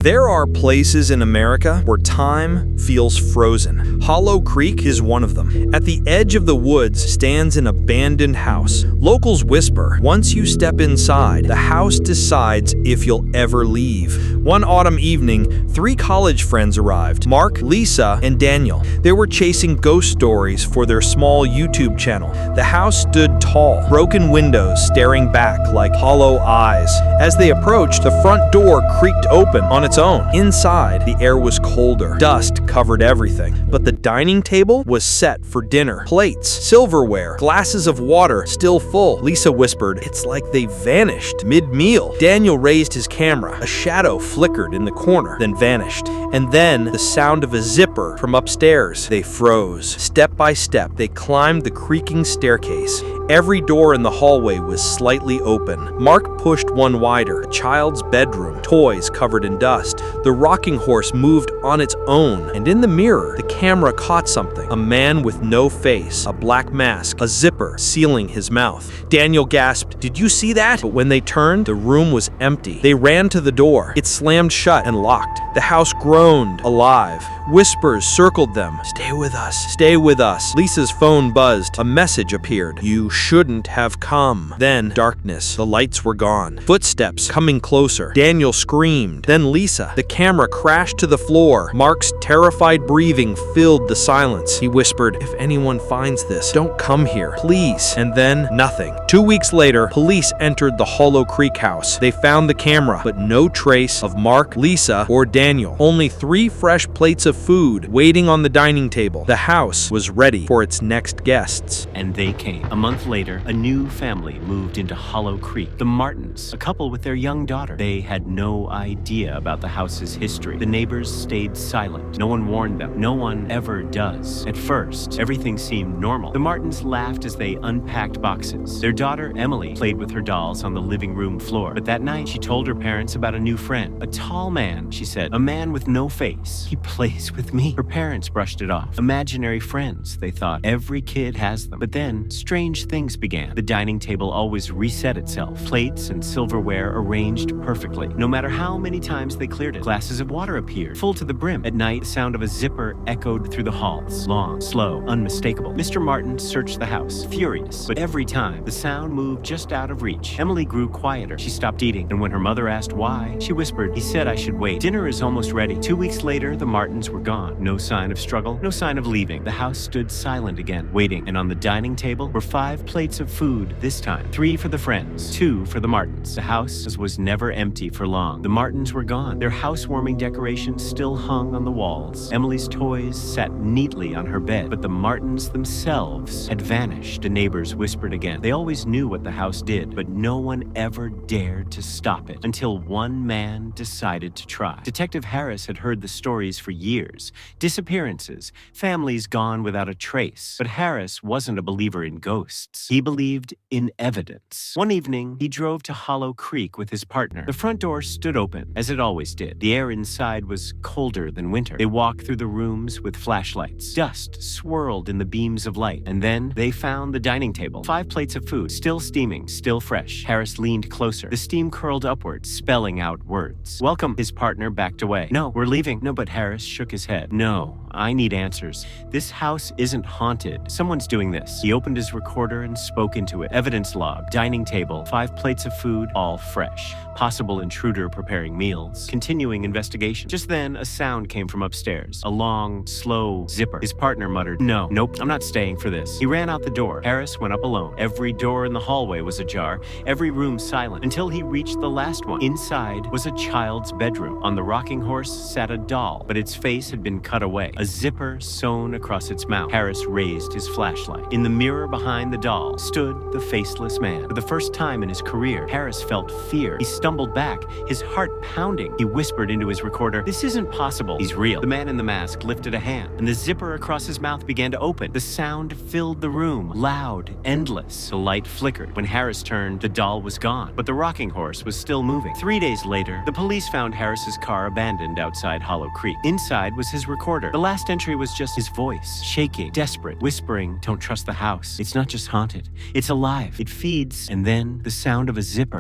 There are places in America where time feels frozen. Hollow Creek is one of them. At the edge of the woods stands an abandoned house. Locals whisper, once you step inside, the house decides if you'll ever leave. One autumn evening, 3 college friends arrived, Mark, Lisa, and Daniel. They were chasing ghost stories for their small YouTube channel. The house stood tall, broken windows staring back like hollow eyes. As they approached, the front door creaked open on its own. Inside, the air was colder. Dust covered everything, but the dining table was set for dinner. Plates, silverware, glasses of water still full. Lisa whispered, "It's like they vanished mid-meal." Daniel raised his camera. A shadow flickered in the corner, then vanished. And then the sound of a zipper from upstairs. They froze. Step by step, they climbed the creaking staircase. Every door in the hallway was slightly open. Mark pushed one wider, a child's bedroom, toys covered in dust. The rocking horse moved on its own, and in the mirror, the camera caught something. A man with no face, a black mask, a zipper sealing his mouth. Daniel gasped, "Did you see that?" But when they turned, the room was empty. They ran to the door. It slammed shut and locked. The house groaned, alive. Whispers circled them. "Stay with us. Stay with us." Lisa's phone buzzed. A message appeared. "You shouldn't have come." Then darkness. The lights were gone. Footsteps coming closer. Daniel screamed. Then Lisa. The camera crashed to the floor. Mark's terrified breathing filled the silence. He whispered, "If anyone finds this, don't come here, please." And then nothing. 2 weeks later, police entered the Hollow Creek house. They found the camera, but no trace of Mark, Lisa, or Daniel. Only 3 fresh plates of food waiting on the dining table. The house was ready for its next guests. And they came. A month later, a new family moved into Hollow Creek. The Martins, a couple with their young daughter. They had no idea about the house's history. The neighbors stayed silent. No one warned them. No one ever does. At first, everything seemed normal. The Martins laughed as they unpacked boxes. Their daughter, Emily, played with her dolls on the living room floor. But that night, she told her parents about a new friend. "A tall man," she said. "A man with no face. He plays with me." Her parents brushed it off. Imaginary friends, they thought. Every kid has them. But then, strange things began. The dining table always reset itself. Plates and silverware arranged perfectly. No matter how many times they cleared it, glasses of water appeared, full to the brim. At night, the sound of a zipper echoed through the halls. Long, slow, unmistakable. Mr. Martin searched the house, furious. But every time, the sound moved just out of reach. Emily grew quieter. She stopped eating. And when her mother asked why, she whispered, "He said I should wait. Dinner is almost ready." 2 weeks later, the Martins were gone. No sign of struggle, no sign of leaving. The house stood silent again, waiting. And on the dining table were 5 plates of food this time. 3 for the friends, 2 for the Martins. The house was never empty for long. The Martins were gone. Their housewarming decorations still hung on the walls. Emily's toys sat neatly on her bed, but the Martins themselves had vanished. The neighbors whispered again. They always knew what the house did, but no one ever dared to stop it until one man decided to try. Detective Harris had heard the stories for years. Disappearances, families gone without a trace. But Harris wasn't a believer in ghosts. He believed in evidence. One evening, he drove to Hollow Creek with his partner. The front door stood open, as it always did. The air inside was colder than winter. They walked through the rooms with flashlights. Dust swirled in the beams of light. And then they found the dining table. 5 plates of food, still steaming, still fresh. Harris leaned closer. The steam curled upward, spelling out words. "Welcome." His partner backed away. "No, we're leaving." "No," but Harris shook his head. "No, I need answers. This house isn't haunted. Someone's doing this." He opened his recorder and spoke into it. Evidence log, dining table, 5 plates of food, all fresh. Possible intruder preparing meals. Continuing investigation. Just then, a sound came from upstairs. A long, slow zipper. His partner muttered, Nope, I'm not staying for this." He ran out the door. Harris went up alone. Every door in the hallway was ajar, every room silent, until he reached the last one. Inside was a child's bedroom. On the rocking horse sat a doll, but its face had been cut away. A zipper sewn across its mouth. Harris raised his flashlight. In the mirror behind the doll stood the faceless man. For the first time in his career, Harris felt fear. He stumbled back, his heart pounding. He whispered into his recorder, "This isn't possible. He's real." The man in the mask lifted a hand, and the zipper across his mouth began to open. The sound filled the room, loud, endless. The light flickered. When Harris turned, the doll was gone, but the rocking horse was still moving. 3 days later, the police found Harris's car abandoned outside Hollow Creek. Inside was his recorder. The last entry was just his voice, shaking, desperate, whispering, "Don't trust the house. It's not just haunted. It's alive. It feeds." And then the sound of a zipper.